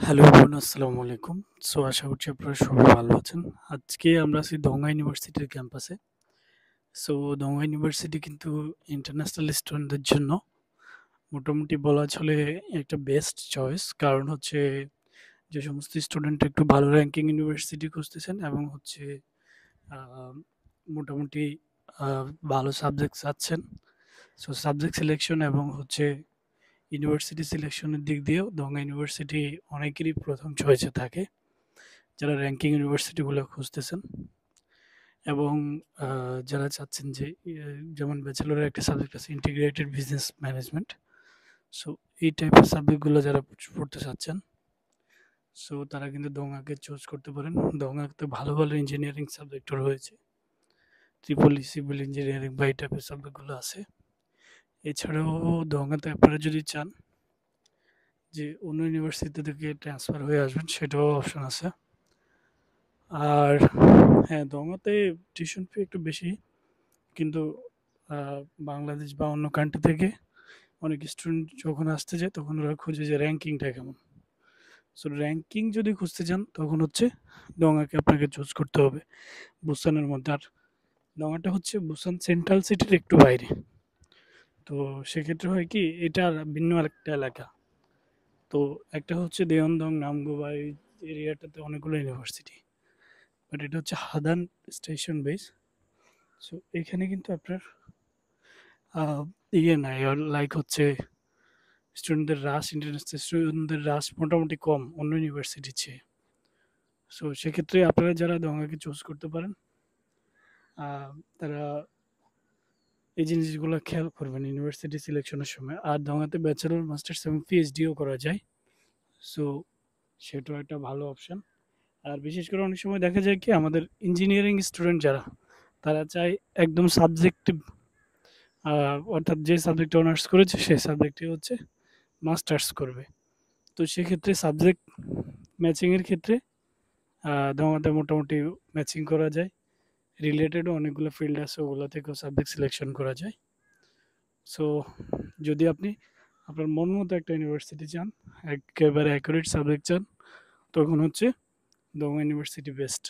Hello everyone, আসসালামু আলাইকুম। So আশা করছি আপনারা সবাই ভালো আছেন। আজকে আমরা আছি দংগা ইউনিভার্সিটির ক্যাম্পাসে। সো দংগা ইউনিভার্সিটি কিন্তু ইন্টারন্যাশনাল স্টুডেন্টদের জন্য মোটামুটি বলা চলে একটা বেস্ট চয়েস। কারণ হচ্ছে যে সমস্ত স্টুডেন্ট একটু ভালো র্যাঙ্কিং ইউনিভার্সিটি খুঁজতেছেন এবং হচ্ছে আ মোটামুটি আ ভালো সাবজেক্ট চাচ্ছেন। সো সাবজেক্ট সিলেকশন এবং হচ্ছে ইউনিভার্সিটি সিলেকশনের দিক দিয়েও দংগা ইউনিভার্সিটি অনেকেরই ১ম চয়েসে থাকে। যারা র্যাঙ্কিং ইউনিভার্সিটিগুলো খুঁজতেছেন এবং যারা চাচ্ছেন যে যেমন ব্যাচেলরের একটা সাবজেক্ট আছে ইন্টিগ্রেটেড বিজনেস ম্যানেজমেন্ট। সো এই টাইপের সাবজেক্টগুলো যারা পড়তে চাচ্ছেন, সো তারা কিন্তু দোঙাকে চুজ করতে পারেন। দোঙাতে ভালো, ভালো ইঞ্জিনিয়ারিং সাবজেক্টও রয়েছে। ট্রিপলি সিভিল ইঞ্জিনিয়ারিং বা এই টাইপের সাবজেক্টগুলো আছে। এছাড়াও দোঙাতে আপনারা যদি চান যে অন্য ইউনিভার্সিটি থেকে ট্রান্সফার হয়ে আসবেন, সেটাও অপশন আছে। আর হ্যাঁ, দোঙাতে টিউশন ফি একটু বেশি। কিন্তু আ বাংলাদেশ বা অন্য কান্ট্রি থেকে অনেক স্টুডেন্ট যখন আসতে যায় তখন ওরা খোঁজে যে র‍্যাংকিংটা কেমন? সো র‍্যাংকিং যদি খুঁজতে যান তখন হচ্ছে দোঙাকে আপনাকে চুজ করতে হবে বুসানের মধ্যে। আর দোঙাটা হচ্ছে বুসান সেন্ট্রাল সিটির একটু বাইরে। তো সেক্ষেত্রে হয় কি এটা ভিন্ন আরেকটা এলাকা। তো একটা হচ্ছে দেওয়ানদং, নামগো বা এই এরিয়াটাতে অনেকগুলো ইউনিভার্সিটি। বাট এটা হচ্ছে হাদান স্টেশন বেস। সো এখানে কিন্তু আপনার আ ইয়ে নাই লাইক হচ্ছে স্টুডেন্টদের রাশ মোটামুটি কম অন্য ইউনিভার্সিটির চেয়ে। সো সেক্ষেত্রে আপনারা যারা দোঙাকে চুজ করতে পারেন, আ তারা এই জিনিসগুলো খেয়াল করবেন ইউনিভার্সিটি সিলেকশনের সময়। আর দোঙাতে ব্যাচেলর, মাস্টার্স এবং পিএইচডিও করা যায়। সো সেটাও একটা ভালো অপশন। আর বিশেষ করে অনেক সময় দেখা যায় কি আমাদের ইঞ্জিনিয়ারিং স্টুডেন্ট যারা, তারা চায় একদম সাবজেক্টিভ অর্থাৎ যে সাবজেক্টে অনার্স করেছে সেই সাবজেক্টে হচ্ছে মাস্টার্স করবে। তো সেক্ষেত্রে সাবজেক্ট ম্যাচিংয়ের ক্ষেত্রে দোঙাতে মোটামুটি ম্যাচিং করা যায়। রিলেটেডও অনেকগুলো ফিল্ড আছে, ওগুলো থেকেও সাবজেক্ট সিলেকশন করা যায়। সো যদি আপনি আপনার মন মতো একটা ইউনিভার্সিটি চান, একেবারে অ্যাকুরেট সাবজেক্ট চান, তখন হচ্ছে দোঙা ইউনিভার্সিটি বেস্ট।